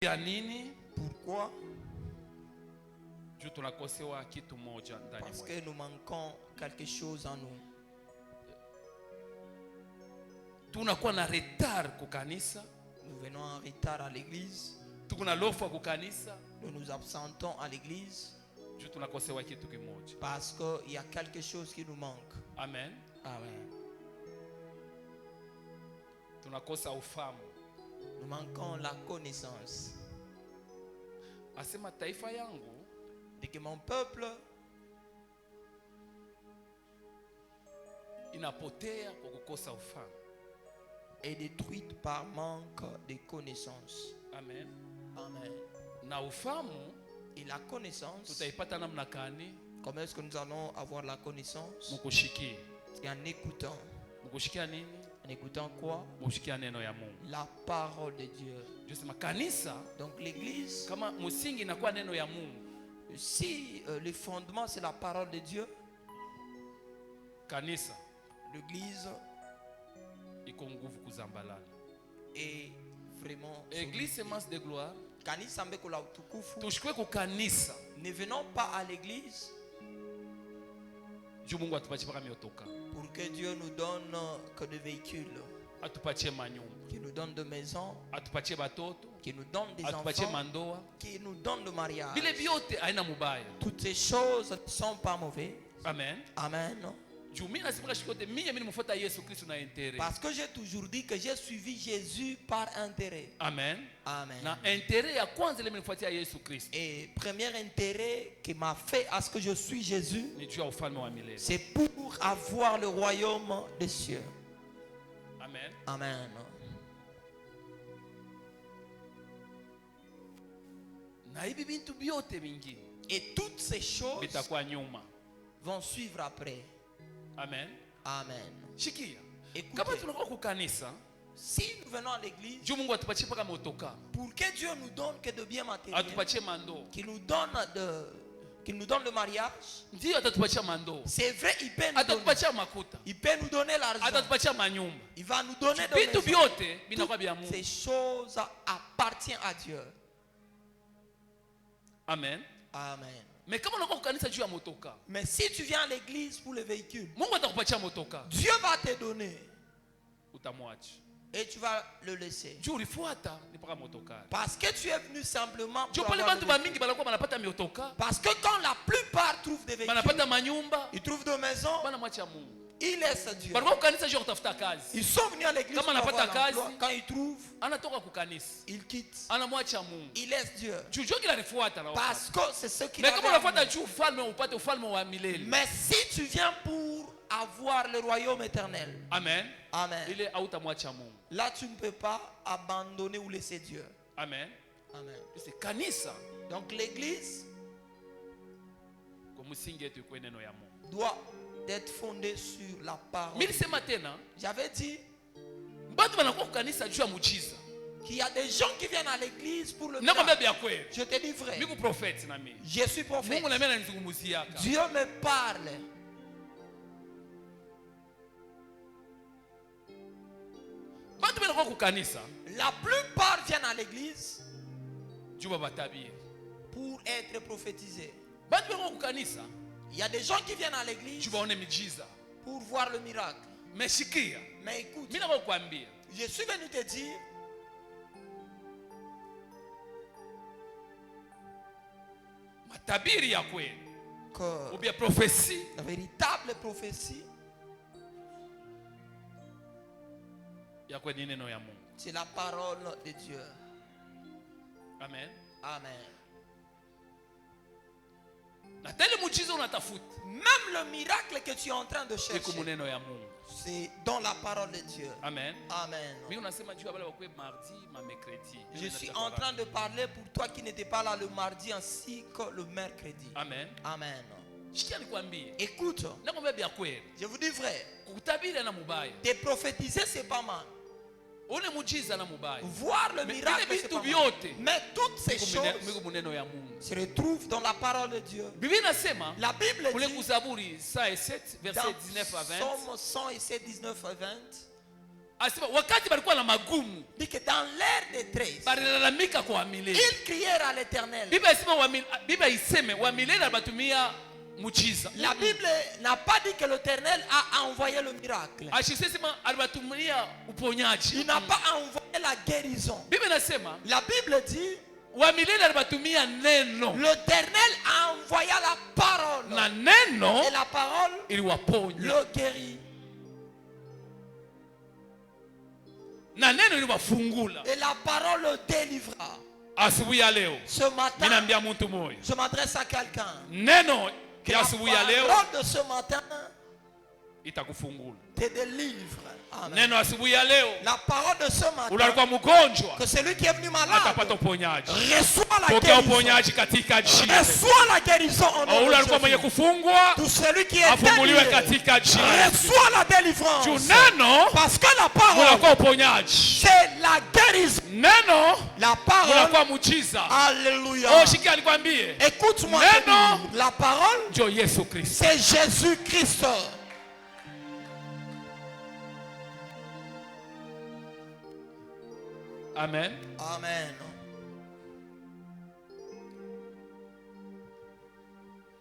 ya nini? Pourquoi? Juu tunakosewa kitu moja ndani Parce mwetu. que nous manquons quelque chose en nous. Tunakuwa na retard kukanisa, Nous venons en retard à l'église. tukuna lofa kukanisa, Nous nous absentons à l'église juu tunakosewa kitu kimoja. parce qu'il y a quelque chose qui nous manque. Amen. Amen. Tunakosa ufahamu. Nous manquons la connaissance. Asema taifa yangu De que mon peuple inapotea kwa kukosa ufahamu. est détruit par manque de connaissance. Amen. Amen. Na ufahamu Et la connaissance, tutaipata namna gani? comment est-ce que nous allons avoir la connaissance? Mkushikie. C'est en écoutant. Mkushikia nini? En écoutant quoi? Mkushikia neno ya Mungu. La parole de Dieu. Juu sema kanisa Donc l'église, kama msingi inakuwa neno ya Mungu. si le fondement c'est la parole de Dieu, Kanisa l'église iko nguvu kuzambalana. est vraiment Église semence de gloire. kanisa mbeko la utukufu. Tushikwe ku kanisa. Ne venons pas à l'église Juu Mungu atupatie paka miotoka. pour que Dieu nous donne que des véhicules, Atupatie manyumba. qu'il nous donne de maisons, Atupatie batoto. qu'il nous donne des Atupatie enfants, mandoa. qu'il nous donne le mariage. Bile biote haina mubaya. Toutes ces choses ne sont pas mauvaises. Amen. Amen. Juu mimi nasema shikote mimi nimfuata Yesu Kristo na intérêt. Parce que j'ai toujours dit que j'ai suivi Jésus par intérêt. Amen. Amen. Na intérêt ya kwanza ile nimfuatia Yesu Kristo. Et premier intérêt qui m'a fait à ce que je suis Jésus, Ni juu ya ufalme wa milele. c'est pour avoir le royaume des cieux. Amen. Amen. Na hivi bintu biote vingine Et toutes ces choses bitakuwa nyuma. vont suivre après. Amen. Amen. Shikia. Écoutez, Kama tunakuwa ku kanisa, si nous venons à l'église, juu Mungu atupatie paka motoka. pour que Dieu nous donne que de bien matériel, Atupatie mando. qu'il nous donne le mariage, Ndio atatupatia mando. c'est vrai, il peut nous donner, Atatupatia makuta. il peut nous donner l'argent, Atatupatia manyumba. il va nous donner de Vitu maisons. vyote vinakuwa vya Toutes Mungu. ces choses appartiennent à Dieu. Amen. Amen. Mais kama unakuwa ku kanisa juu ya motoka, Mais si tu viens à l'église pour le véhicule, Mungu atakupatia motoka. Dieu va te donner Utamwacha. et tu vas le laisser. Juu ulifuata ni paka motoka. Parce que tu es venu simplement Juu pour pale avoir bantu le ba véhicule. mingi banakuwa banapata miotoka, Parce que quand la plupart trouvent des véhicules, banapata manyumba, ils trouvent des maisons, banamwacha Mungu. ils laissent Dieu. Banakuwa ku kanisa juu ya kutafuta kazi. Ils sont venus à l'église Kama pour avoir anapata l'emploi. kazi, Quand ils trouvent, Anatoka ku kanisa. ils quittent. Anamwacha Mungu. Ils laissent Dieu. Juu juu kila alifuata na Parce que c'est ce qu'il Mais kama avait unafuata amené. juu ufalme upate ufalme wa milele. Mais si tu viens pour avoir le royaume éternel, Amen. Amen, Ile hautamwacha Mungu. là tu ne peux pas abandonner ou laisser Dieu. Amen. Amen. C'est kanisa Donc l'église kwa msingi yetu ikuwe neno ya Mungu. doit être fondée sur la parole. Mimi nisema tena, J'avais dit batu banakuwa ku kanisa juu ya muujiza. qu'il y a des gens qui viennent à l'église pour le Nakwambia miracle. bya kweli. Je te dis vrai. Mimi ku prophet na mimi. Je suis prophète. Mungu na mimi ananizungumziaka. Dieu me parle. Batu banakuwa ku kanisa La plupart viennent à l'église juu batabiri. pour être prophétisés. Batu banakuwa ku kanisa Il y a des gens qui viennent à l'église juu baone miujiza. pour voir le miracle. Mais shikia, Mais écoute, mimi nakuwa kuambia, je suis venu te dire matabiri ya kweli que ou bien prophétie la véritable prophétie, ya kweli ni neno ya Mungu. c'est la parole de Dieu. Amen. Amen. Na tele muujiza unatafuta Même le miracle que tu es en train de iko chercher, muneno ya Mungu. c'est dans la parole de Dieu. Amen. Amen. Mimi unasema juu ya wale wakwe mardi ma mercredi. Je suis en train de parler pour toi qui n'étais pas là le mardi ainsi que le mercredi. Amen. Amen. Shikia nikwambie. Écoute, Nakwambia bya kweli. je vous dis vrai, Kutabiri na mubaya. de prophétiser c'est pas mal. Une muujiza na mubaya. Voir le Mais miracle vile c'est vitu pas mal. vyote Mais toutes ces miko choses muneno ya Mungu. se retrouvent dans la parole de Dieu. Biblia inasema La Bible kule dit kuzaburi 107 verset dans 19 à 20. Psaume 107, 19 à 20, Asema wakati balikuwa na magumu, dit que dans leur détresse, balilalamika kwa Wamilele. ils crièrent à l'Éternel. Biblia iseme Wamilele alibatumia mujiza. La Bible n'a pas dit que l'Éternel a envoyé le miracle. Ashisema alibatumia uponyaji. Il n'a pas envoyé la guérison. Biblia inasema La Bible dit Wamilele alibatumia neno. l'Éternel a envoyé la parole. Na neno Et la parole iliwaponya. le guérit. Na neno iliwafungula. Et la parole le délivra. Asubuhi ya leo Ce matin, ninaambia mtu mmoja, je m'adresse à quelqu'un. neno Que ya la asubuhi ya leo parole de ce matin itakufungula. te délivre. Amen. Neno asubuhi ya leo, La parole de ce matin, ulikuwa mgonjwa que celui qui est venu malade atapata uponyaji. reçoit la Pokea guérison. uponyaji katika jina. Reçoit la guérison en nom Ule alikuwa de mwenye Jésus. kufungwa Tout celui qui est afunguliwe délié katika jina. reçoit la délivrance. Juu neno Parce que la parole, unakuwa uponyaji. c'est la guérison. Neno La parole, unakuwa mujiza. alléluia. Oh, shikia nikwambie, Écoute-moi, Neno. te dire, la parole, ndio Yesu Kristo. c'est Jésus-Christ. Amen. Amen.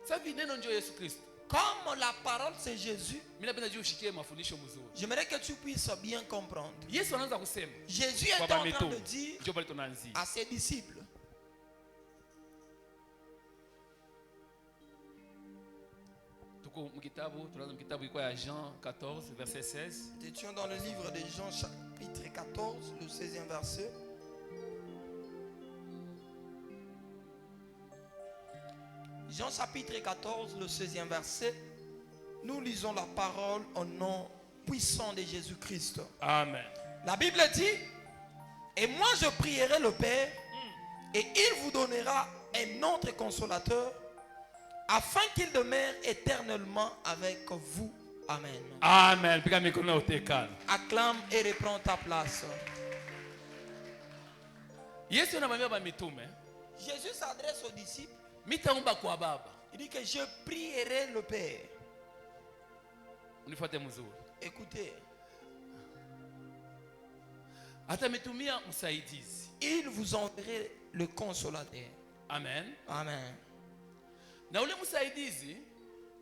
Sabi neno ndio Yesu Kristo. Comme la parole, c'est Jésus, Mimi napenda juu ushikie mafundisho mzuri. j'aimerais que tu puisses bien comprendre. Yesu anaanza kusema Jésus est kwa en train mitume. de dire Ndio pale tunaanzia. à ses disciples, Tuko mkitabu, tunaanza mkitabu iko ya Jean 14 verset 16. nous étions dans le livre de Jean chapitre 14, le 16e verset. Jean chapitre 14, le 16e verset. Nous lisons la parole au nom puissant de Jésus-Christ. Amen. La Bible dit, et moi je prierai le Père, et il vous donnera un autre consolateur, afin qu'il demeure éternellement avec vous. Amen. Amen. Piga mikono utekana. Acclame et reprends ta place. Yesu anamwambia ba mitume, Jésus s'adresse aux disciples. mitaomba kwa Baba. Il dit que je prierai le Père. Unifuate mzuri. Écoutez, Atamitumia msaidizi. il vous enverra le consolateur. Amen. Amen. Na ule msaidizi,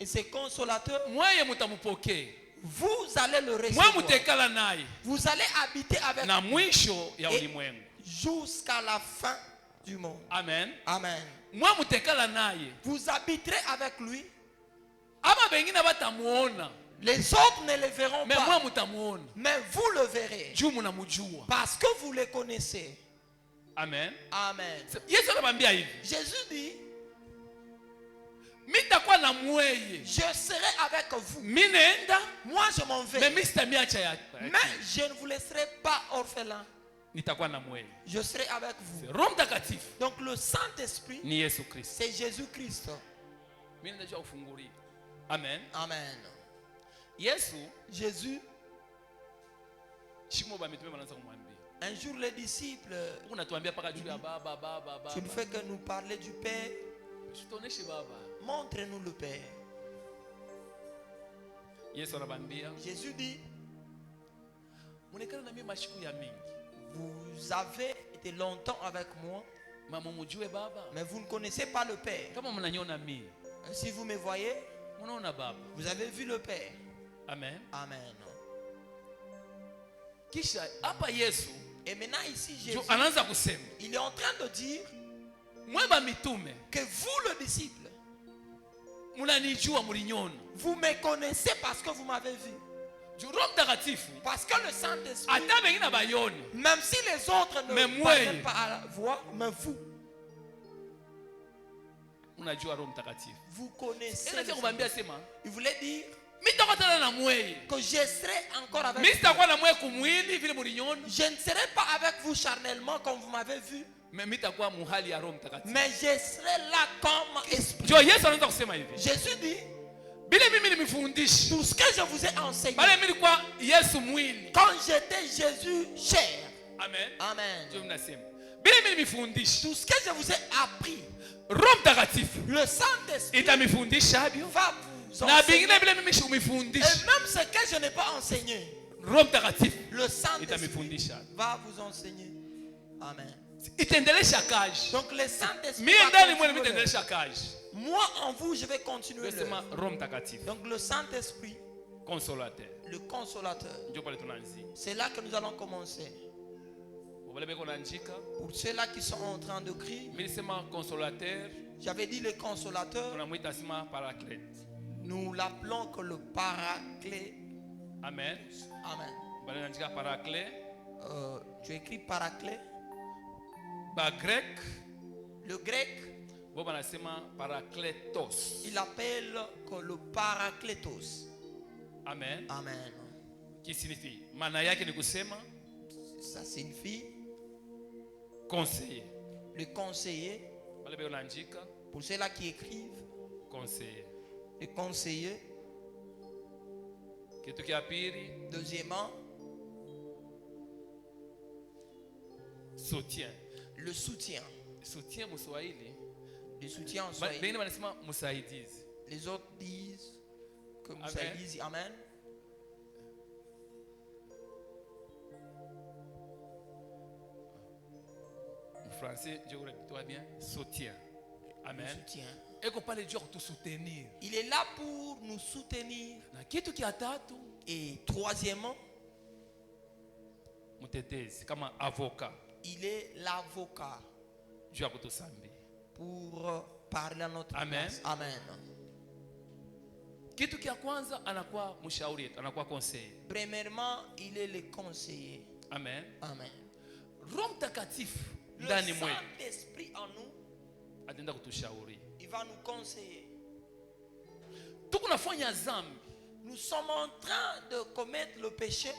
Et ce consolateur, mweye mutamupokea. vous allez le Mwe recevoir. mutekala naye Vous allez habiter avec na mwisho ya Et ulimwengu. jusqu'à la fin du monde. Amen. Amen. Mwe mutekala naye. Vous habiterez avec lui. Aba bengine batamuona, Les autres ne le verront mais mwe pas. mutamuona. Mais vous le verrez. Juu munamujua. Parce que vous le connaissez. Amen. Amen. Yesu anamwambia hivi, Jésus dit, mitakuwa na mweye. je serai avec vous. Mimi naenda, Moi, je m'en mais vais. mimi sitamiacha ya. Mais je ne vous laisserai pas orphelin. Nitakuwa na mweye. Je serai avec vous. Roho Mtakatifu Donc le Saint-Esprit, ni Yesu Kristo. c'est Jésus-Christ. Mimi najua kufungulia. Amen. Amen. Yesu Jésus, shimo ba mitume wanaanza kumwambia. un jour les disciples, Unatuambia paka juu ya baba. tu ne fais que nous parler du Père. Tuoneshe baba. Montre-nous le Père. Yesu anabambia, Jésus dit, "Munekana na mimi mashiku ya mingi. vous avez été longtemps avec moi, Mama mujue baba. mais vous ne connaissez pas le Père. Kama mnaniona mimi, Si vous me voyez, mnaona baba." vous avez vu le Père. Amen. Amen. Kisha hapa Yesu Et maintenant ici, Jésus, anaanza kusema, il est en train de dire "Mwe ba mitume, que vous, le disciple, mnanijua mlinyona." vous me connaissez parce que vous m'avez vu. Juu Roho Mtakatifu Parce que le Saint-Esprit, hata bengine bayone, même si les autres Mais ne moi, parviennent pas à la voir, mais vous, unajua Roho Mtakatifu. vous connaissez. Ila le cha kumwambia Saint-Esprit. sema, Il voulait dire "Mitakwatana na mweye. que je serai encore avec Mimi vous. sitakuwa na mweye kumwili vile mlinyona, Je ne serai pas avec vous charnellement comme vous m'avez vu, mais mitakuwa muhali ya Roho Mtakatifu." mais je serai là comme esprit. Ndio Yesu anaanza kusema hivi, Jésus dit, "Bile mimi nimefundisha, tout ce que je vous ai enseigné, bale mimi nilikuwa Yesu mwili." quand j'étais Jésus chair. Amen. Amen. Ndio mnasema, "Bile mimi nimefundisha." Tout ce que je vous ai appris, Roho Mtakatifu le Saint-Esprit itamifundisha hivyo, va vous na enseigner. bingine vile mimi Et umefundisha. même ce que je n'ai pas enseigné, Roho Mtakatifu Le Saint-Esprit itamifundisha. va vous enseigner. Amen. Itaendelesha kazi. Donc le Saint-Esprit Mimi va ndani mwenu continuer mitaendelesha kazi. moi en vous, je vais continuer Sema l'œuvre. Roho Mtakatifu Donc le Saint-Esprit, consolateur. le consolateur, Ndio pale tunaanzia. c'est là que nous allons commencer. Wale beko naandika, Pour ceux-là qui sont en train de crier, mimi sema consolateur, j'avais dit le consolateur, tunamuita sema paraclete. nous l'appelons que le paraclet. Amen. Amen. Bale naandika paraclete. Tu écris paraclet. Ba grec, Le grec, bo banasema parakletos. il appelle que le paraclétos. Amen. Amen. Qui signifie maana yake ni kusema Ça signifie conseiller. le conseiller. Bale beko naandika Pour ceux-là qui écrivent, conseiller. le conseiller. Kitu kia pili, Deuxièmement, soutien. le soutien. Soutien Mswahili. Le soutien en soi. Bengine banasema msaidizi. Les autres disent que Amen. Moussa dit Amen. En français, je vous toi bien, soutien. Le Amen. soutien. Eko pale juu tu soutenir. Il est là pour nous soutenir. Na kitu kia tatu, Et troisièmement, mtetezi kama avocat il est l'avocat juu ya kutusambia. pour parler à notre Amen. place. Amen. Kitu kia kwanza anakuwa mshauri wetu, anakuwa conseiller. Premièrement, il est le conseiller. Amen. Amen. Roho Mtakatifu Le ndani mwetu Saint-Esprit en nous, ataenda kutushauri. il va nous conseiller. Tuko nafanya dhambi, Nous sommes en train de commettre le péché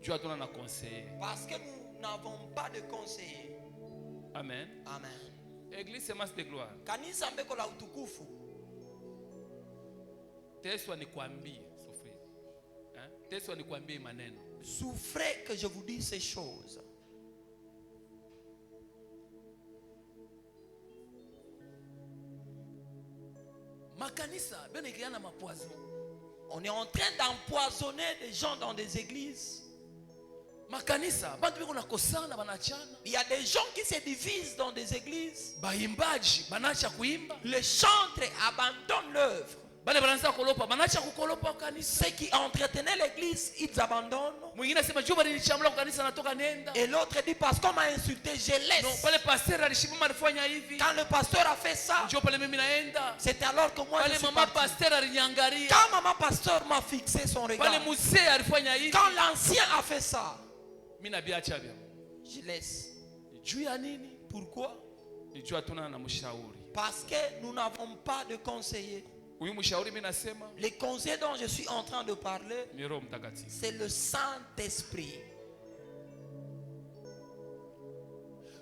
juu hatuna na conseiller. parce que nous n'avons pas de conseiller. Amen. Amen. Église semence de gloire. Kanisa mbeko la utukufu. Teswa nikwambie, sufri. Teswa nikwambie maneno. Souffrez que je vous dise ces choses. Makanisa bena ikiana mapoison. On est en train d'empoisonner des gens dans des églises. Makanisa bantu biko nakosana banachana. Il y a des gens qui se divisent dans des églises. Baimbaji banacha kuimba. Les chantres abandonnent l'œuvre. Bale banaanza kolopa, banacha kukolopa kanisa. Ceux qui entretenaient l'église, ils abandonnent. Mwingine asema juba nilichamla kanisa natoka nenda. Et l'autre dit parce qu'on m'a insulté, je No, laisse. pale pasteur alishimama alifanya hivi. Quand le pasteur a fait ça, Njoo pale mimi naenda. c'est alors que moi je Pale suis mama parti. pasteur alinyangalia. Quand maman pasteur m'a fixé son Pale regard, mzee alifanya hivi. quand l'ancien a fait ça, Mimi nabiacha bia. je laisse. Juu ya nini? Pourquoi? Nijua hatuna na mshauri. Parce que nous n'avons pas de conseiller. Huyu mshauri mimi nasema Les conseillers dont je suis en train de parler, ni Roho Mtakatifu. c'est le Saint-Esprit.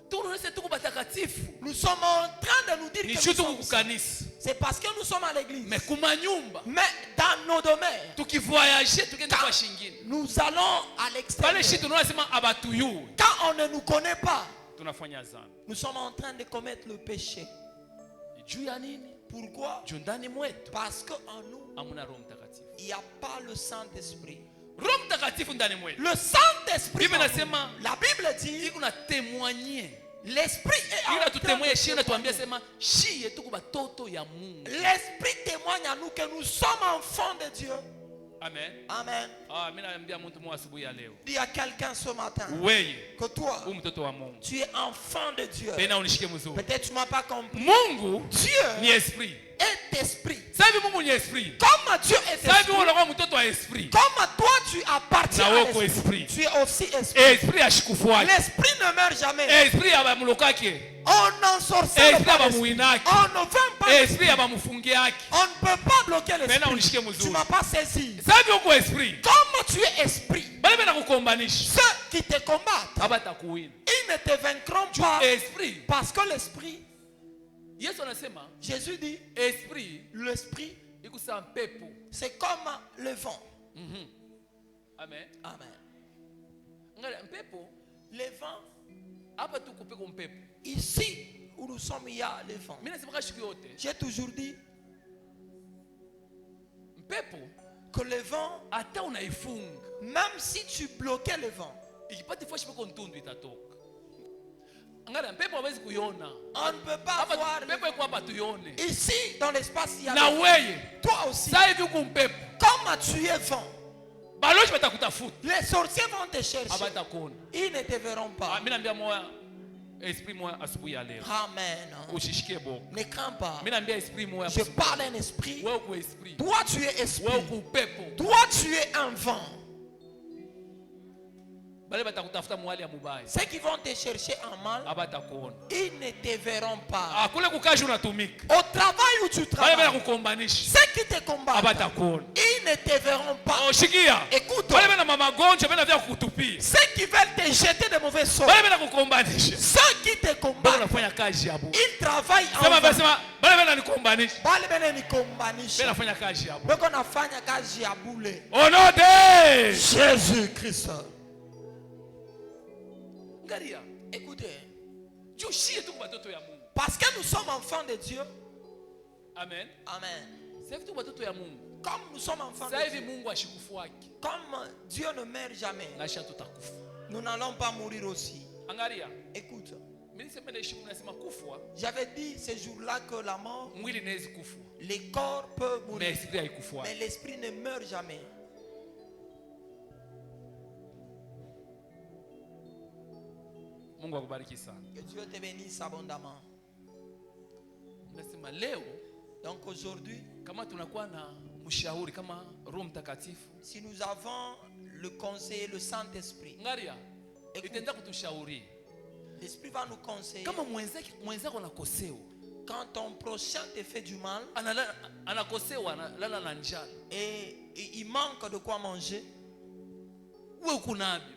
Tunaona tuko batakatifu. Nous sommes en train de nous dire Ni que juu nous tuko sommes saints. kukanisa. C'est parce que nous sommes à l'église. Mais kuma nyumba Mais dans nos domaines, tukivoyager tukenda Ka- kwa shingine. nous allons à Pale l'extérieur. shi tunasema abatuyu. Quand on ne nous connaît pas, Tunafanya dhambi. nous sommes en train de commettre le péché. Juu ya nini? Pourquoi? Juu ndani mwetu Parce qu'en nous, hamuna Roho Mtakatifu. il n'y a pas le Saint-Esprit. Roho Mtakatifu ndani mwetu. Le Saint-Esprit, Bible en nous, inasema la Bible dit, iko na témoigner. l'Esprit est en Ila train tutemwe de shie na tuambia témoigner. sema shie tuko batoto ya Mungu. L'Esprit témoigne à nous que nous sommes enfants de Dieu. Amen. Amen. Mimi naambia mtu mmoja asubuhi ya leo. Dis à quelqu'un ce matin Wewe que toi, mtoto wa Mungu. tu es enfant de Dieu. Tena unishike mzuri. Peut-être tu ne m'as pas compris. Mungu Dieu ni esprit. est esprit. Sasa hivi Mungu ni esprit. Comme Dieu est Sasa hivi esprit, wewe unakuwa mtoto wa esprit. comme toi tu appartiens Na à wako l'esprit, esprit. tu es aussi esprit. Esprit ashikufuata. L'esprit ne meurt jamais. Esprit abamulokake. On n'ensorcelle Esprit pas l'esprit. abamuinaki. On ne veut pas l'esprit. Esprit abamufungiaki. On ne peut pas bloquer Tena l'esprit. unishike Tu mzuri. ne m'as pas saisi. Sasa hivi uko esprit. Comme tu es esprit, Bale bana kukombanisha. ceux qui te combattent, Abatakuwina. ils ne te vaincront pas. Esprit. Parce que l'esprit, Yesu anasema Jésus dit, esprit l'esprit, iko sawa pepo. c'est comme le vent. Amen. Amen. Ngale mpepo Le vent, hapa tu kupeko mpepo. ici où nous sommes, il y a le vent. Mimi nasema siku yote J'ai toujours dit, mpepo que le vent, ata unaifunga même si tu bloquais le vent, ikipata ifo shipeko ntundu itatoka. Angalia pepo hawezi kuiona. on ne peut pas voir. Pepo iko hapa tuione. Ici, dans l'espace, il y a Na le vent. weye. Toi aussi, Sasa hivi kumpepo. comme tu es vent, Baloji batakutafuta. les sorciers vont te chercher. Abatakuona. Ils ne te verront pas. Mimi naambia moya esprit moya asubuhi ya leo. Amen. Ushishikie boko. Ne crains pas. Mimi naambia esprit moya. Je parle un esprit. Wewe uko esprit. Toi, tu es Wewe esprit. uko pepo. Toi, tu es un vent. Bale batakutafuta mwali ya mubaya. Ceux qui vont te chercher en mal, Abatakuona. ils ne te verront pas. Kule kukaji unatumika. Au travail où tu Bale travailles, banakukombanisha. ceux qui te combattent, Abatakuona. ils ne te verront pas. Oh, shikia. Écoute, Bale bana mama gonja bana vya kukutupia. ceux qui veulent te jeter de mauvais sorts, Bale bana kukombanisha. ceux qui te Bale combattent, unafanya kazi ya bure. ils travaillent en Sema vain. basi bale bana nikombanisha. Bali bene ni Bale kombanisha. nafanya kazi ya bure. Beko nafanya kazi ya bule. Au nom de Jésus-Christ. Angalia. Écoutez, Jushie tu kwa watoto ya Mungu. parce que nous sommes enfants de Dieu, Amen. amen. Sasa hivi tu kwa watoto ya Mungu. Comme nous sommes enfants Sasa de hivi Dieu, Mungu ashikufuaki. comme Dieu ne meurt jamais, Na sha tutakufa. nous n'allons pas mourir aussi. Angalia. Écoute, Mimi nisema na Mungu nasema kufwa. j'avais dit ce jour-là que la mort, Mwili inaweza kufwa. les corps peuvent Mais mourir, esprit haikufwa. mais l'esprit ne meurt jamais. Mungu akubariki sana. Que Dieu te bénisse abondamment. Nasema leo Donc aujourd'hui, kama tunakuwa na mshauri kama Roho Mtakatifu. si nous avons le conseil, le Saint-Esprit, Angalia. Itaenda kutushauri. l'Esprit va nous conseiller. Kama mwenzako anakosewa. Quand ton prochain te fait du mal Anakosewa analala na njala. et il manque de quoi manger, Wewe uko navyo.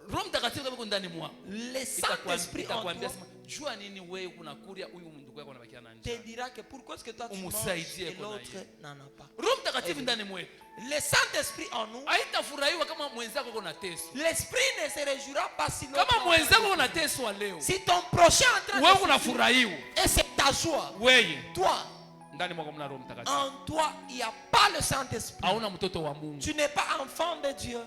Roho Mtakatifu kama ndani mwako. le Saint-Esprit en Itakwambia toi sema jua nini wewe unakulia huyu ndugu yako anabakia na te njala. dira que pourquoi est-ce que toi tu manges Umusaidie et kuna l'autre hiyo. n'en a pas. Roho Mtakatifu ndani mwetu. Le Saint-Esprit en nous, Haitafurahiwa kama mwenzako uko na teso. l'Esprit ne se réjouira pas si Kama l'autre- mwenzako uko na teso leo. si ton prochain est en train Wewe de souffrir, unafurahiwa. et c'est ta joie, Wewe toi, ndani mwako mna Roho Mtakatifu. en toi, il n'y a pas le Saint-Esprit. Hauna mtoto wa Mungu. Tu n'es pas enfant de Dieu.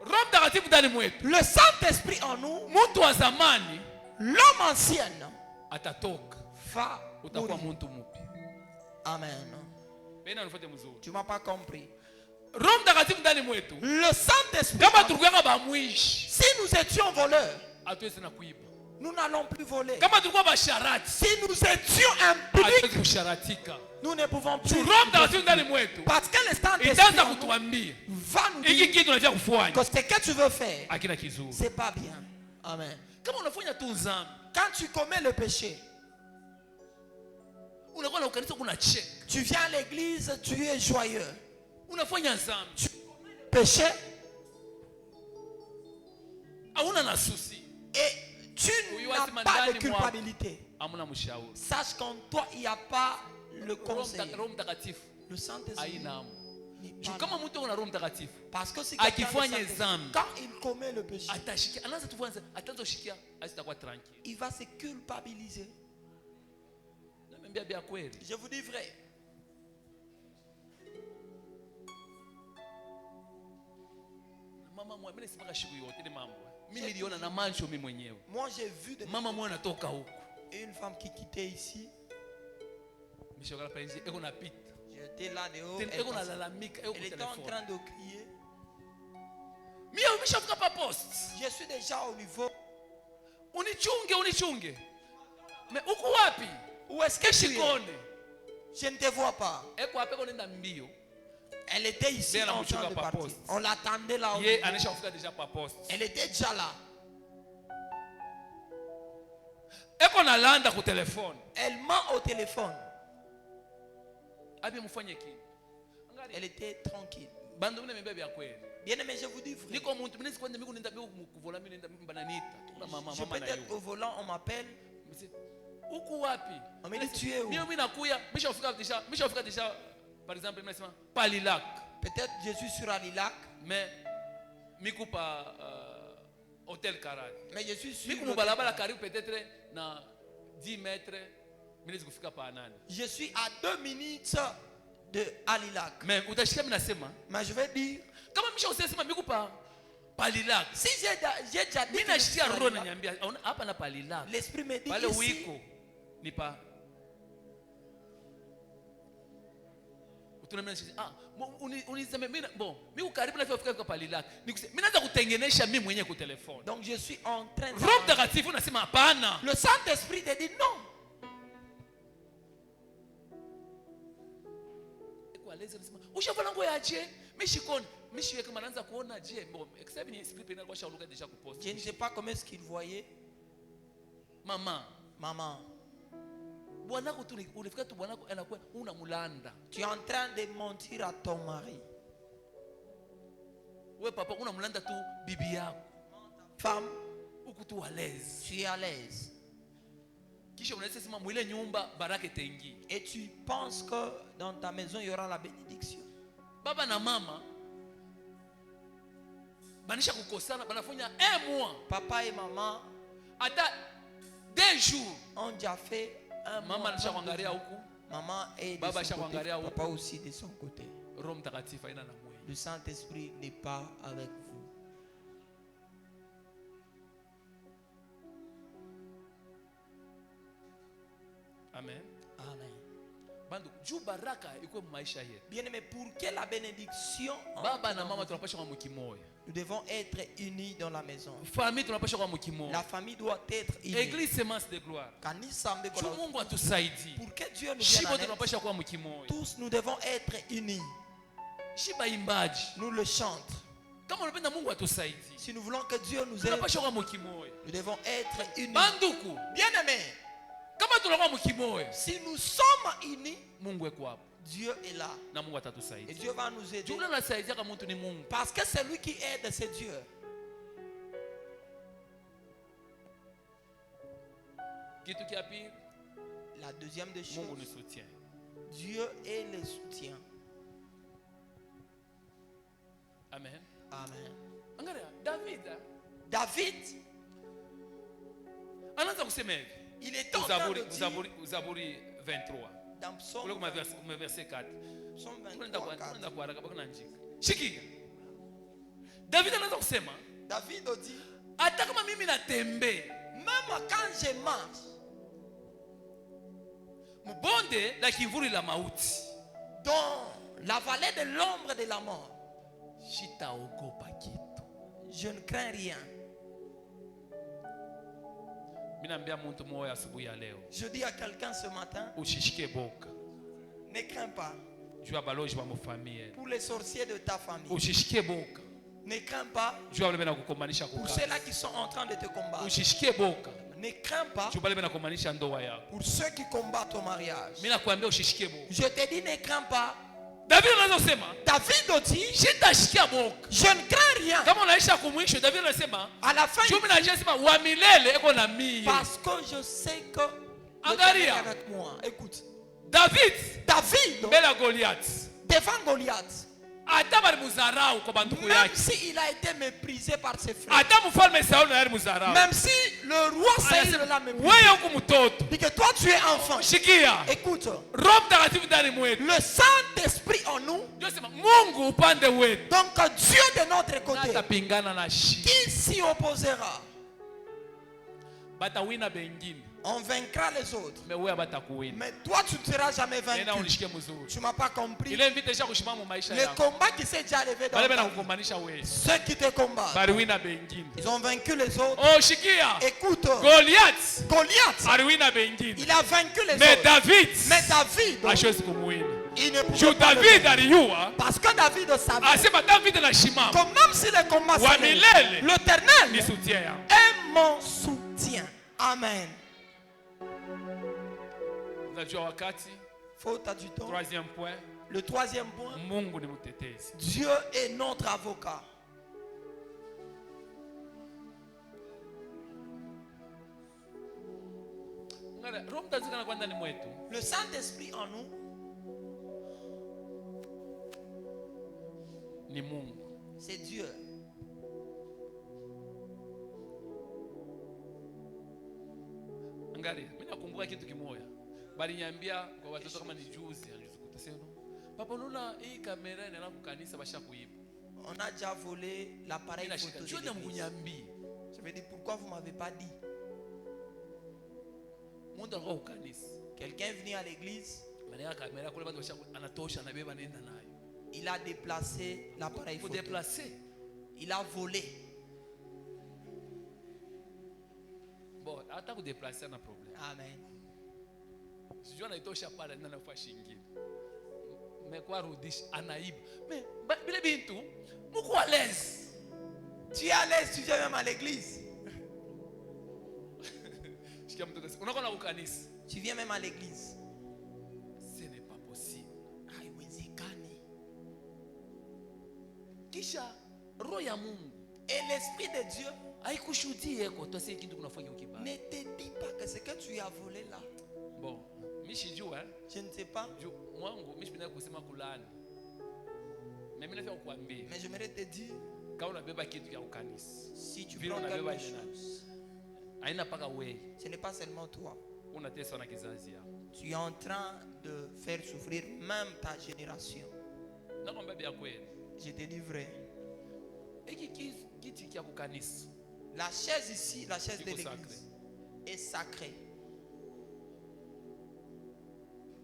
Roho Mtakatifu ndani mwetu. Le Saint-Esprit en nous, Mtu wa zamani l'homme ancien atatoka. va Utakuwa mourir. mtu mpya. Amen. Bena nifuate mzuri. Tu m'as pas compris. Roho Mtakatifu ndani mwetu. Le Saint-Esprit, Kama en- tulikuwa bamwishi, si nous étions voleurs, hatuwezi na kuiba. nous n'allons plus voler. Kama tulikuwa basharati, Si nous étions impudiques, hatuwezi kusharatika. nous ne pouvons plus. Roho Mtakatifu ndani mwetu Parce que le Saint-Esprit itaanza en nous kutuambia va nous hiki dire kitu unataka kufanya que ce que tu veux faire, akina kizuri. c'est pas bien. Amen. Kama unafanya tu dhambi, Quand tu commets le péché, unakuwa na ukanisa kuna check. tu viens à l'église, tu es joyeux. Unafanya dhambi, Péché, hauna na susi, et tu Oui, n'as ouais, pas de c'est culpabilité. hamuna mshauri. Sache qu'en toi, il n'y a pas le conseil. Roho Mtakatifu Le Saint-Esprit haina. n'est Juu pas kama là. mtu ana Roho Mtakatifu, Parce que si quelqu'un akifanya de Saint-Esprit, dhambi, quand il commet le péché, atashikia, anaanza tu kwanza, ataanza kushikia, asitakuwa tranquille. il va se culpabiliser. Naambia bia kweli. Je vous dis vrai. Mama mwa mimi simaka shiku yote ile mambo. Mimi niliona na macho mimi mwenyewe. Moi, j'ai vu de Mama mwa anatoka huko. une femme qui quittait ici. Mishokala penzi eko napita. J'étais là dehors. Tena Elle, eko passait. nalalamika eko Elle kwa était en telefoni. train de crier. Mimi umeshafika pa post. Je suis déjà au niveau. Unichunge. Me uko wapi? Où est-ce que tu es? Keshikone. Je ne te vois pas. Eko apeko nenda mbio. Elle était ici Bien, la en train mouchouka de par partir. poste. On l'attendait là. Ye anashafika deja pa post. Elle était déjà là. Eko nalanda ku telefoni. Elle ment au téléphone. Abi mfanye kitu. Elle était tranquille. Bando mimi nimebeba bia kweli. Bien aimé, je vous dis vrai. Niko muntu mimi sikwenda mimi nenda bio kuvola mimi nenda bananita. Tuna mama Je mama peux na être yo. au volant, on m'appelle. Uko wapi? Mimi tu es où? Mimi nakuya, mishafika deja par exemple mimi nasema Palilac. Peut-être je suis sur Alilac, Mais mikupa hôtel Karad. mais je suis sur. Miku le- mubalabala karibu peut-être na 10 mètres mimi kufika pa nani. Je suis à 2 minutes de Alilac. Mais utashika mimi nasema Mais je vais dire, kama misha usema mikupa palilak. si j'ai déjà dit Mimi nashikia roho nanyambia hapa na palilak. l'esprit me dit Pale ici, wiko nipa uniseme mimi bon mimi karibu na fika kwa palilak. Mimi naanza kutengenesha mimi mwenyewe kwa telefone. donc je suis en train de... Roho Mtakatifu unasema hapana. Le Saint-Esprit te dit non. Kwa lezi unasema ushavala ngo yaje? Mishikoni mishiwe kama naanza kuona je bon except ni esprit pénal kwa shauluka déjà kupost. Je ne sais pas comment est-ce qu'il voyait. Maman bwanako tu unafika tu bwanako anakuwa unamulanda. Tu es en train de mentir à ton mari. Wewe papa unamulanda tu bibi yako. Femme, Uko tu à l'aise. tu es à l'aise. Kisha unasema mwile nyumba baraka tengi. Et tu penses que dans ta maison il y aura la bénédiction. Baba na mama banisha kukosana banafanya 1 mois. Papa et maman Ata 2 jours. ont déjà fait un Mama mois. anasha kuangalia huku. Maman est de Baba son côté, shakuangalia huku. papa aussi de son côté. Roho Mtakatifu haina na mwili. Le Saint-Esprit n'est pas avec vous. Amen. Amen. Bandu juu baraka ikuwe maisha yetu. Bien aimé, pour que la bénédiction Baba na mama tunapaswa kwa mkimoyo. nous devons être unis dans la maison. Famille tunapaswa kwa mkimoyo. La famille doit être unie. Église semence de gloire. Kanisa mbeko Juu la- Mungu atusaidie. Pour que Dieu nous Shibo vienne en aide, tunapaswa kwa mkimoyo. tous nous devons être unis. Shiba imbaji. Nous le chantons. Kama unapenda Mungu atusaidie. Si nous voulons que Dieu nous aide, Tunapaswa kwa mkimoyo. nous devons être unis. Banduku. Bien aimé, Kama tunakuwa mkimoyo, si nous sommes unis, Mungu eko hapo Dieu est là. na Mungu Et atatusaidia. Dieu va nous aider. Jumla nasaidia kama mtu ni Mungu. Parce que c'est lui qui aide, c'est Dieu. Kitu kia pili, La deuxième des Mungu ni choses, soutien. Dieu est le soutien. Amen. Amen. Angalia David David, anaanza kusema hivi. il est en train de dire Zaburi 23. dans Psaume Ule kuma verset 4. Psaume Tunaenda 23, kwa 4. haraka baka njika. Shikia. David anaanza kusema, David dit, hata kama mimi natembea même quand je marche mbonde la kivuli la mauti, dans la vallée de l'ombre de la mort, sitaogopa kitu. je ne crains rien. Mimi naambia mtu moyo asubuhi ya leo, Je dis à quelqu'un ce matin, ushishike boka. ne crains pas. Juu ya balozi wa mfamilia. Pour les sorciers de ta famille, Ushishike boka. ne crains pas. Juu ya wale banakukomanisha Pour kukaa. ceux-là qui sont en train de te combattre, Ushishike boka. ne crains pas. Juu wale banakukomanisha ndoa yako. Pour ceux qui combattent au mariage, Mimi nakwambia ushishike boka. je te dis, ne crains pas. David anaanza kusema, David dit, sitashikia boka. je ne crains rien. Kama unaisha kumwisho, David anasema, À la fin, juu mimi najisema wa milele eko na mie. parce que je sais que le Angalia. Seigneur est avec moi. Écoute, David David, mbele ya Goliath. devant Goliath, Hata bali muzarau kwa banduku même yake. s'il a été méprisé par ses frères, Hata mfalme Sauli na yeye muzarau. même si le roi Saïd l'a méprisé, Wewe huku mtoto. dit que toi tu es enfant. Shikia. Écoute, Roho Mtakatifu ndani mwetu. le Saint-Esprit en nous, Ndio sema Mungu upande wetu. donc Dieu de notre Na côté, atapingana na shida. qui s'y opposera? Batawina bengine. On vaincra les autres. Mais wewe batakuwina. Mais toi tu ne seras jamais Nenda vaincu. unishike mzuri. Tu ne m'as pas compris. Ile invitation kushimama mu maisha Le yako. combat qui s'est déjà levé dans Bale ta bana vie, kukumanisha wewe. ceux qui te combattent, Baliwina bengine. ils ont vaincu les autres. Oh shikia. Écoute, Goliath Goliath, aliwina bengine. il a vaincu les Mais autres. David Mais David, hashwezi kumuwina. il ne Juu pouvait pas le David vaincre. aliyua. Parce que David savait Asema David na shimama. que même si le combat Wa s'élève, milele. Ni l'Éternel soutien yangu. est mon soutien. Amen. Unajua wakati Faute à du temps. troisième point, Le troisième point, Mungu ni mtetezi. Dieu est notre avocat. Ngara Roho Mtakatifu anakuwa ndani mwetu. Le Saint-Esprit en nous, Ni Mungu. c'est Dieu. Angalia, mimi nakumbuka kitu kimoja. Bali niambia kwa watoto kama ni juzi, alizikuta sema, Papa unaona hii kamera inaenda kukanisa basha kuiba. On a déjà volé l'appareil photo de Jua l'église. mkunyambi. Je me dis, pourquoi vous ne m'avez pas dit? Mundu alikuwa kukanisa. Quelqu'un est venu à l'église, Maana kamera kule bado basha anatosha anabeba nenda nayo. il a déplacé l'appareil Faut photo. déplacer. Il a volé. Bon, hata kudeplacer na problem. Amen. Sijua anaitosha pale nenda nafasi nyingine. Mekwa rudish anaiba. Mais bile bintu muko à l'aise. Tu es à l'aise, tu viens même à l'église. Shikia mtu kasi. Unakuwa na kukanisa. Tu viens même à l'église. Ce n'est pas possible. Haiwezekani. Kisha roho ya Mungu Et l'esprit de Dieu haikushuhudie kwa tosi kitu kunafanya ukibaya. ne te dit pas que ce que tu as volé là. Bon, mishijua Je ne sais pas, mwangu mishipenda kusema kulani. Mimi nafika kukuambia mais j'aimerais te dire, kama unabeba kitu ya ukanisa. si tu Vile prends unabeba quelque ina. chose, Haina paka wewe. ce n'est pas seulement toi. Unateswa na kizazi yako. Tu es en train de faire souffrir même ta génération. Nakwambia bia kweli. Je te dis vrai. Hiki kiti kia kukanisa. La chaise ici, la chaise de Iko l'église, est sacrée.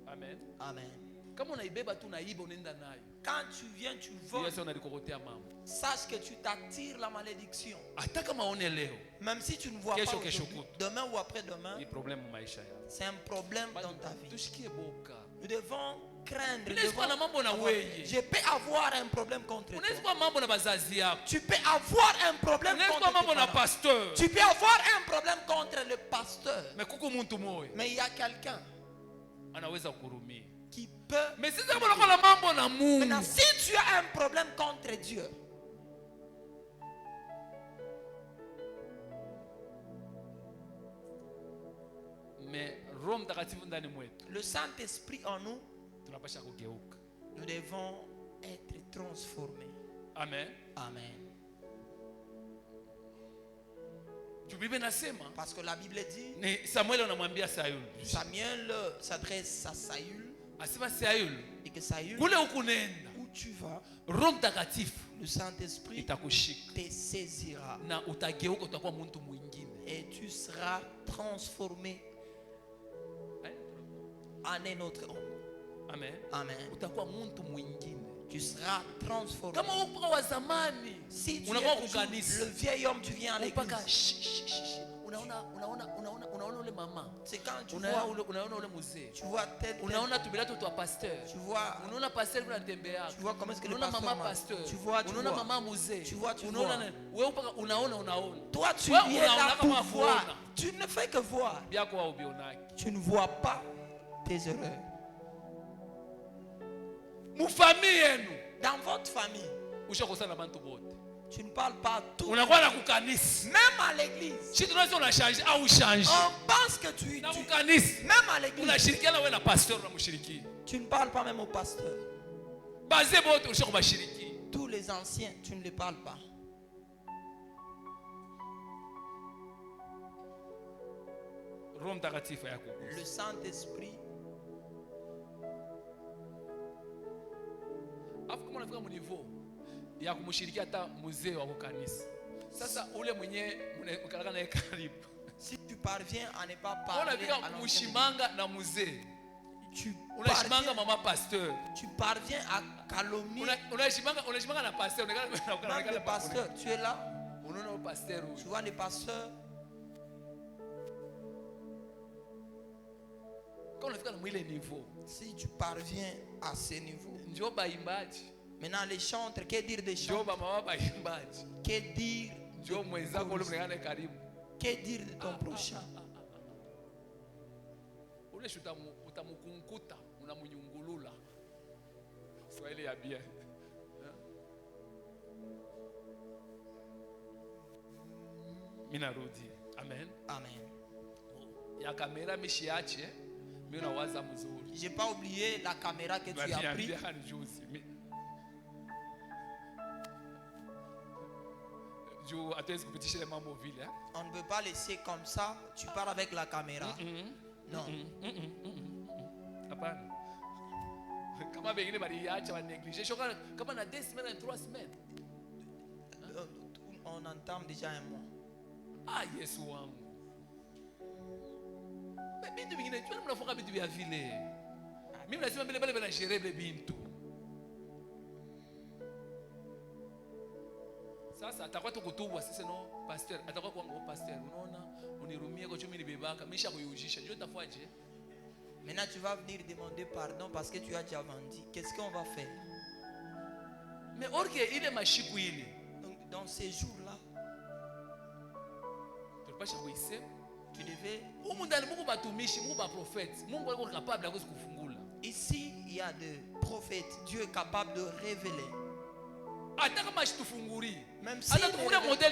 Amen. Amen. Kama unaibeba tu naiba unaenda nayo. Quand tu viens, tu voles, Yesu analikokotea mambo. sache que tu t'attires la malédiction. Hata kama one leo, Même si tu ne vois Kesho, pas kesho aujourd'hui, kutu. demain ou après-demain, ni problème mu maisha yako. c'est un problème dans ta vie. Tushikie boka. Nous devons craindre. nous Unaweza kuwa na devons mambo na avoir- wewe. Je peux avoir un problème contre Unaweza toi. kuwa mambo na bazazi yako. Tu peux avoir un problème Unaweza contre kuwa mambo tes na parents. pasteur. Tu peux avoir un problème contre le pasteur. Mais kuko muntu moyo Mais il y a quelqu'un anaweza kuhurumia. qui peut. Mais sisi kama unakuwa na mambo na Maintenant, Mungu. si tu as un problème contre Dieu, Mais Roho Mtakatifu ndani mwetu le Saint-Esprit en nous, tunapasha kugeuka. nous devons être transformés. Amen. Amen. Biblia inasema Parce que la Bible dit, ni Samuel anamwambia Saul. Samuel s'adresse à Saül Asema Saul, et que Saül, kule ukunenda où tu vas, Roho Mtakatifu le Saint-Esprit itakushika te saisira na utageuka utakuwa mtu mwingine. et tu seras transformé en un autre homme. Amen. Amen. Utakuwa mtu mwingine. Tu seras transformé. Kama uko wa zamani, Si tu unakuwa es toujours kukanisa. le vieil homme, tu viens à Mpaka l'église. unaona ule mama. C'est quand tu Unaona vois, ule mzee. tu vois tel, Unaona tubilatu twa pasteur. tu vois, Unaona pasteur kuna tembea. tu vois comment est-ce que le Unaona pasteur mama marche. pasteur. Tu vois, tu Unaona vois. mama mzee. Tu vois, tu Unaona vois. wewe mpaka unaona. Toi, tu Ouais, es là pour unaona voir. kuona. Tu ne fais que voir. Byako wa ubionaki. Tu ne vois pas tes erreurs. Mufamii yenu Dans votre famille, ushakosana na bantu bote. tu ne parles pas tout. Unakuwa na kukanisa. Même à l'église, Si tunaweza unashange au change. on pense que tu Na kukanisa. même à l'église, Unashirikiana wewe na pasteur unamshiriki. tu ne parles pas même au pasteur. Bazee bote ushakubashiriki. Tous les anciens, tu ne les parles pas. Roho Mtakatifu yako. Le Saint-Esprit, Afu kama unafika mu niveau ya kumshirikia hata mzee wa kanisa. Sasa ule mwenye mnakaa naye karibu. si tu parviens à ne pas Ona parler vika à l'ancien, kumshimanga na mzee. tu Unashimanga parviens, mama pasteur. tu parviens à calomnier Unashimanga na pasteur. même le pasteur. Tu es là, Unaona ule pasteur tu huyu. vois les pasteurs. Kama unafika na mwile niveau. Si tu parviens à ce niveau, Njoo baimbaji. maintenant les chantres, que dire des Njoo chants? ba mama baimbaji. Que dire Njoo mwenzako ule mnakaa naye karibu. Que dire de ton prochain? Ule utamukunkuta, unamunyungulula. Swahili ya bien. Mimi narudi. Amen. Amen. Ya kamera mishiache. Mimi nawaza mzuri. J'ai pas oublié la caméra que tu as pris. Juu hatuwezi kupitisha ile mambo vile. On ne peut pas laisser comme ça. Tu pars avec la caméra. Non. Hapana. Kama bengine baliacha ba négliger. Shoka kama na 2 semaines, 3 semaines. On entame déjà un mois. Ah, Yesu wangu. Mais bintu bingine tu mnafunga bintu vya vile. Mimi nasema vile bale bana gérer vile bintu. Sasa atakuwa tukutubwa sisi no pasteur, atakuwa kwa pasteur. Unaona unirumie kwa chumi nibebaka, misha kuyujisha. Je tafuaje? Maintenant tu vas venir demander pardon parce que tu as déjà menti. Qu'est-ce qu'on va faire? Mais orke ile mashiku ile. Donc dans ces jours-là, tu devais. Ici, il y a des prophètes. Dieu est capable de révéler. Même si il peut te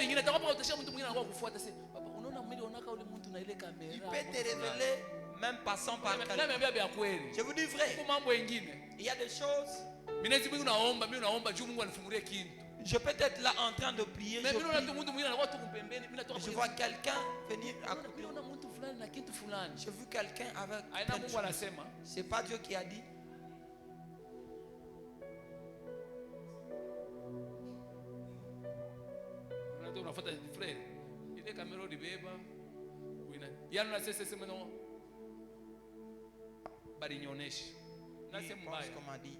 révéler même passant par quelqu'un. Je vous dis vrai. Il y a des choses. Je peux être là en train de prier. Je vois quelqu'un venir à côté. J'ai vu quelqu'un avec. C'est pas Dieu qui a dit. Parce qu'on m'a dit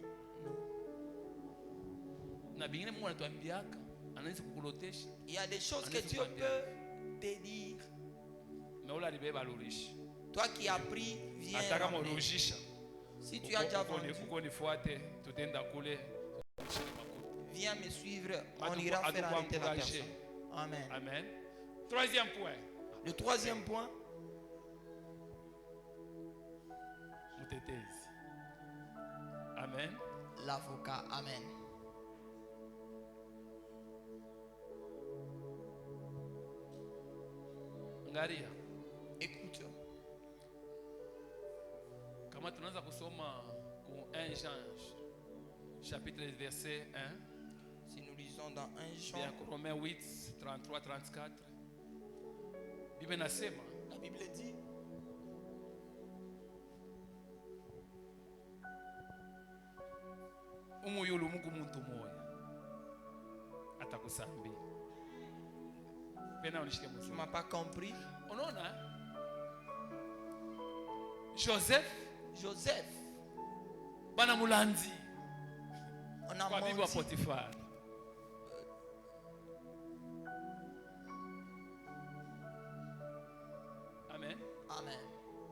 il y a des choses que Dieu peut te dire. Toi qui as pris, viens. Si tu as déjà vendu, viens me suivre. On ira faire arrêter la personne. Amen. Amen. Troisième point. Le troisième point. Amen. L'avocat. Amen. Écoute. Comment tu nous as kusoma ku 1 Jean chapitre verset 1. Si nous lisons dans 1 Jean. Bien Romains 8 33 34. Bible nasema. La Bible dit. Umuyulu Mungu muntu moya atakusambia. Pena unishike mzuri. Tu m'as pas compris. Unaona? Joseph bana mulanzi. On a kwa bibi wa Potifar. Amen. Amen.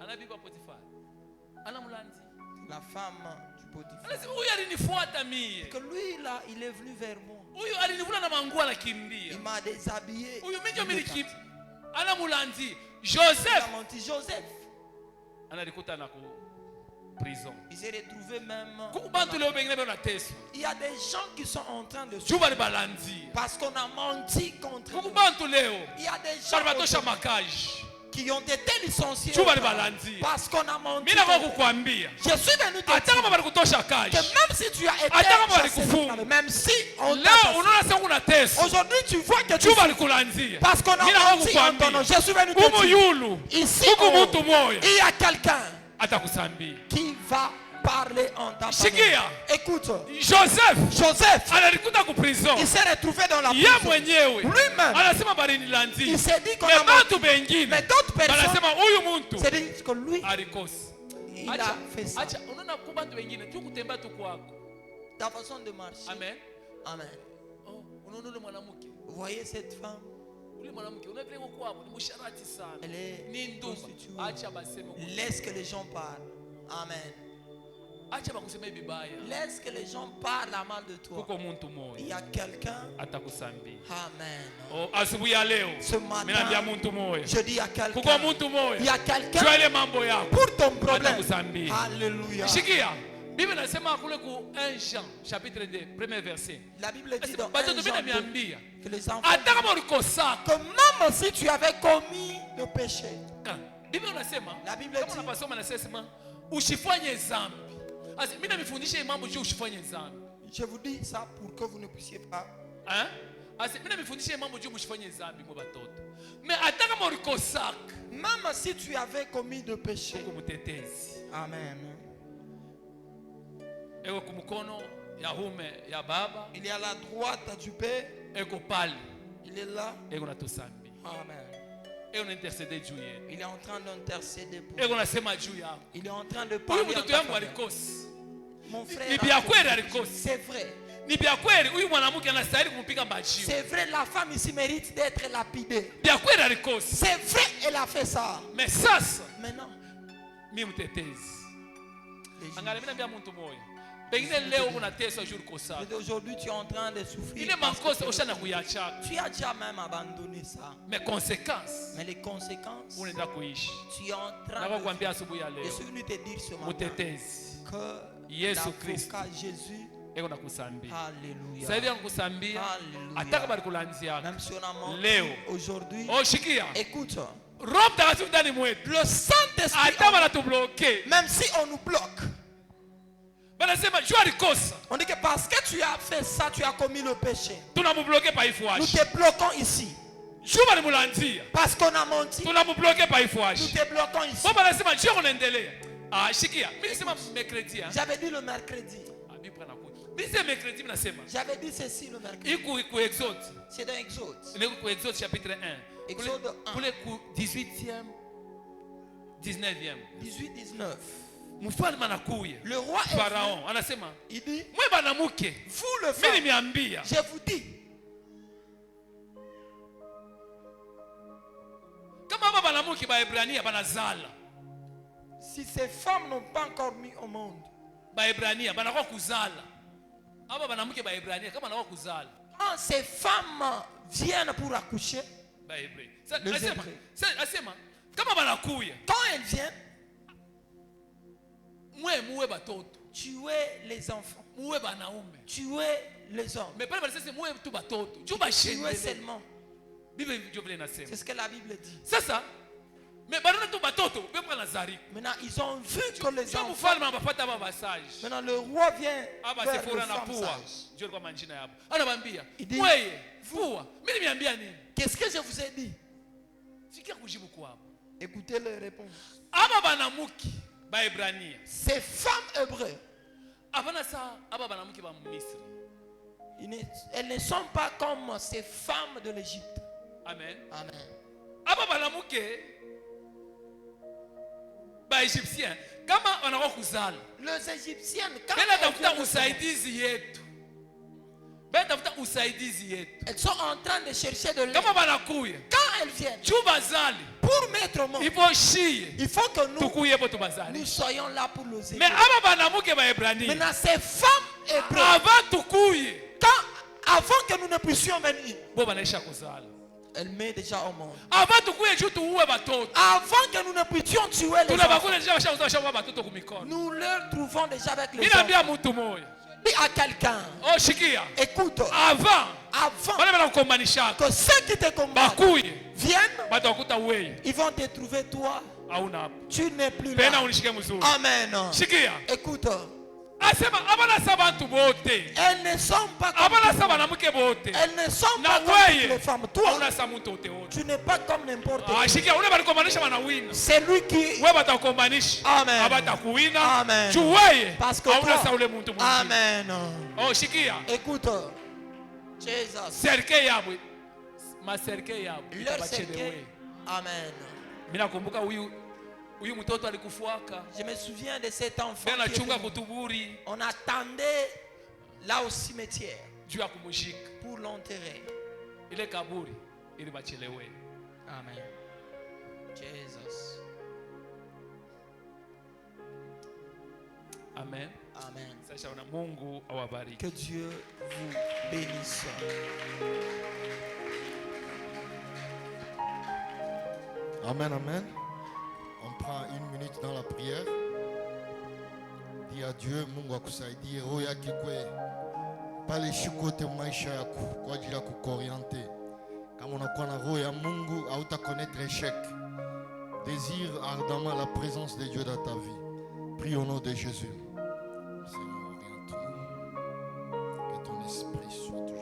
Ana bibi wa Potifar. Ana mulanzi. La femme du Potifar. Anasema huyu alinifuata mie. Que lui là, il est venu vers moi. Huyu alinivuna na manguo anakimbia. Il m'a déshabillé. Huyu minjo miliki. Ana mulanzi. Joseph. Joseph. Analikuta na ku prison. Il s'est retrouvé même. Il y a des gens qui sont en train de parce qu'on a menti contre eux. Il y a des gens qui ont été licenciés parce qu'on a menti. Je suis venu te dire que même si tu as été même si on aujourd'hui tu vois que tu parce qu'on a menti en ton nom. Je suis venu te dire ici il y a quelqu'un qui va parler en ta parole. Écoute, Joseph il s'est retrouvé dans la prison. Lui-même, il s'est dit qu'on a menti. Mais d'autres personnes s'est dit que lui, il a fait ça. Ta façon de marcher. Amen. Amen. Vous voyez cette femme? Elle est prostituée. Laisse que les gens parlent. Amen. Laisse que les gens parlent mal de toi. Il y a quelqu'un. Amen. Ce matin, je dis à quelqu'un. Il y a quelqu'un pour ton problème. Alléluia. Bible nasema kule ku 1 Jean chapitre 2 premier verset. La Bible dit dans 1 Jean 2 que les enfants que même si tu avais commis le péché. La Bible dit usifanye dhambi. Asi mimi nimefundisha mambo juu usifanye dhambi. Je vous dis ça pour que vous ne puissiez pas. Hein? Asi mimi nimefundisha mambo juu usifanye dhambi mwa batoto. Mais hata kama ulikosaka, même si tu avais commis de péché. Mungu mtetezi. Amen. eko kumukono ya hume ya baba, il est à la droite du Père, eko pale, il est là. eko natusambi, Amen. eko na intercede juu yetu, Il est en train d'intercéder pour eko nous. nasema juu yako. Il est en train de Huyu parler. en mtoto ta yangu faveur. alikosi, Mon frère, ni a vya fait- kweli alikosi, c'est vrai. ni vya kweli. Huyu mwanamke anastahili kumpiga mbachio, C'est vrai, la femme ici mérite d'être lapidée. vya kweli alikosi. C'est vrai, elle a fait ça. Mais sasa Maintenant, mi mtetezi, les juges. angalia, mimi naambia mtu moyo, pengine leo unateswa juu kosa, Mais aujourd'hui, tu es en train de souffrir. ile parce que makosa ushana kuyacha, tu as déjà même abandonné ça. mais conséquence Mais les conséquences, unaenda kuishi. tu es en train Nataka de... kuambia asubuhi ya Je leo, suis venu te dire ce matin mtetezi que Yesu Kristo l'avocat Jésus, eko nakusambia alléluia, saidi yankusambia Hallelujah. ataka bali kulanziaka même si on a menti Léo. aujourd'hui, shikia écoute, Roho Mtakatifu ndani mwetu, le Saint-Esprit, hata banatubloke, même si on nous bloque, banasema juu alikosa, on dit que parce que tu as fait ça, tu as commis le péché. tunamubloke pa Nous ifuashi, te bloquons ici. juu balimulanzia, Parce qu'on a menti, tunamubloke pa nous ifuashi. te bloquons ici. Bo banasema juu kunaendelea. Shikia, mimi nisema mercredi J'avais dit le mercredi. Biblia inakuja. Mimi sema mercredi mimi nasema J'avais dit ceci le mercredi. iku Exode. C'est dans Exode. Ni ku Exode chapitre 1. Exode 1. Kule ku 18e 19e. 18-19. Mfalme anakuya. Le roi est Pharaon venu. anasema, Il dit, mwe banamuke, vous le mimi faites. nimeambia Je vous dis, kama aba banamuke ba Ebrania banazala. si ces femmes n'ont pas encore mis au monde, Ba Ebrania banakuwa kuzala. Aba banamuke ba Ebrania kama banakuwa kuzala. quand ces femmes viennent pour accoucher, Ba Hebreu. Les Asema, Hébreux. asema kama banakuya, quand elles viennent, muwe batoto, tuez les enfants, muwe banaume. tuez les hommes, Mais pale balisema muwe tu batoto. Juu tuez bashendele. seulement. Biblia ndio vile inasema. C'est ce que la Bible dit. Sasa mais banona tu batoto bemba nazari. Maintenant, ils ont vu que les Juu enfants. mfalme anapata aba basage. Maintenant, le roi vient Aba vers Sefora les na femmes pua. sages. Ndio kwa manjina yabo. Anamwambia, Il dit, "Mweye, pua. Mimi nimeambia nini?" Qu'est-ce que je vous ai dit? Sikia kujibu kwabo. Écoutez les réponses. Aba banamuki ba Ebrania. Ces femmes hébreux, Abana sa aba banamuki ba Misri. elles ne sont pas comme ces femmes de l'Égypte. Amen. Amen. Aba banamuke ba Egyptien kama wanakuwa kuzala. Les Égyptiennes, quand Bena elles, tafuta viennent de usaidizi yetu. Bena tafuta usaidizi yetu. elles sont en train de chercher de l'aide. Kama banakuya, Quand elles viennent, juu bazali, pour mettre au monde, ipo shie, il faut que nous tukuyepo tubazali. nous soyons là pour les aider. Mais aba banamuke ba Ebrania, Maintenant, ces femmes hébreux, avant tukuye, avant que nous ne puissions venir, bo banaisha kuzala. elles mettent déjà au monde. Avant tukuye juu tuuwe batoto. Avant que nous ne puissions tuer les Tuna enfants, bakule deja bashakuwa batoto kumikono. nous leur trouvons déjà avec les Ninaambia enfants. mtu moyo. Dis à quelqu'un, Shikia. écoute, Avant, avant bale banakukombanishaka, que ceux qui te combattent bakuye, viennent, batakuta wewe. ils vont te trouver toi, Hauna hapo. tu n'es plus Pena là. unishike mzuri. Amen. Shikia. Écoute, Asema abana sa bantu bote. elles ne sont pas comme Abana tout sa le monde. banamuke bote. Elles ne sont Na pas comme toutes les weye. femmes. Toi, Hauna sa mtu wote wote. tu n'es pas comme n'importe qui. Shikia, ule balikomanisha wanawina. C'est lui qui... Wewe batakukombanisha. Amen. Abatakuwina. Amen. Juweye. Parce que hauna toi- sa ule mtu mwingine. Amen. Shikia. Écoute, Jesus, Serke yabo. Maserke yabo. leur Itabachelewe. cercueil. Amen. Mimi nakumbuka huyu mtoto alikufuaka. Je me souviens de cet enfant. Bena qui est chunga venu. kutuburi On attendait là au cimetière juu ya kumshika. pour l'enterrer. Ile kaburi ili bachelewe. Amen. Jesus. Amen. Amen. Sasa na Mungu awabariki. Que Dieu vous bénisse. Amen, amen. On prend une minute dans la prière. Dis à Dieu, Mungu akusaidie roho yake kwe pale shikote maisha yako kwa ajili ya kukoriente. Kama unakuwa na roho ya Mungu, hautakonnaître échec. Désire ardemment la présence de Dieu dans ta vie. Prie au nom de Jésus. Seigneur, viens tout. Que ton esprit soit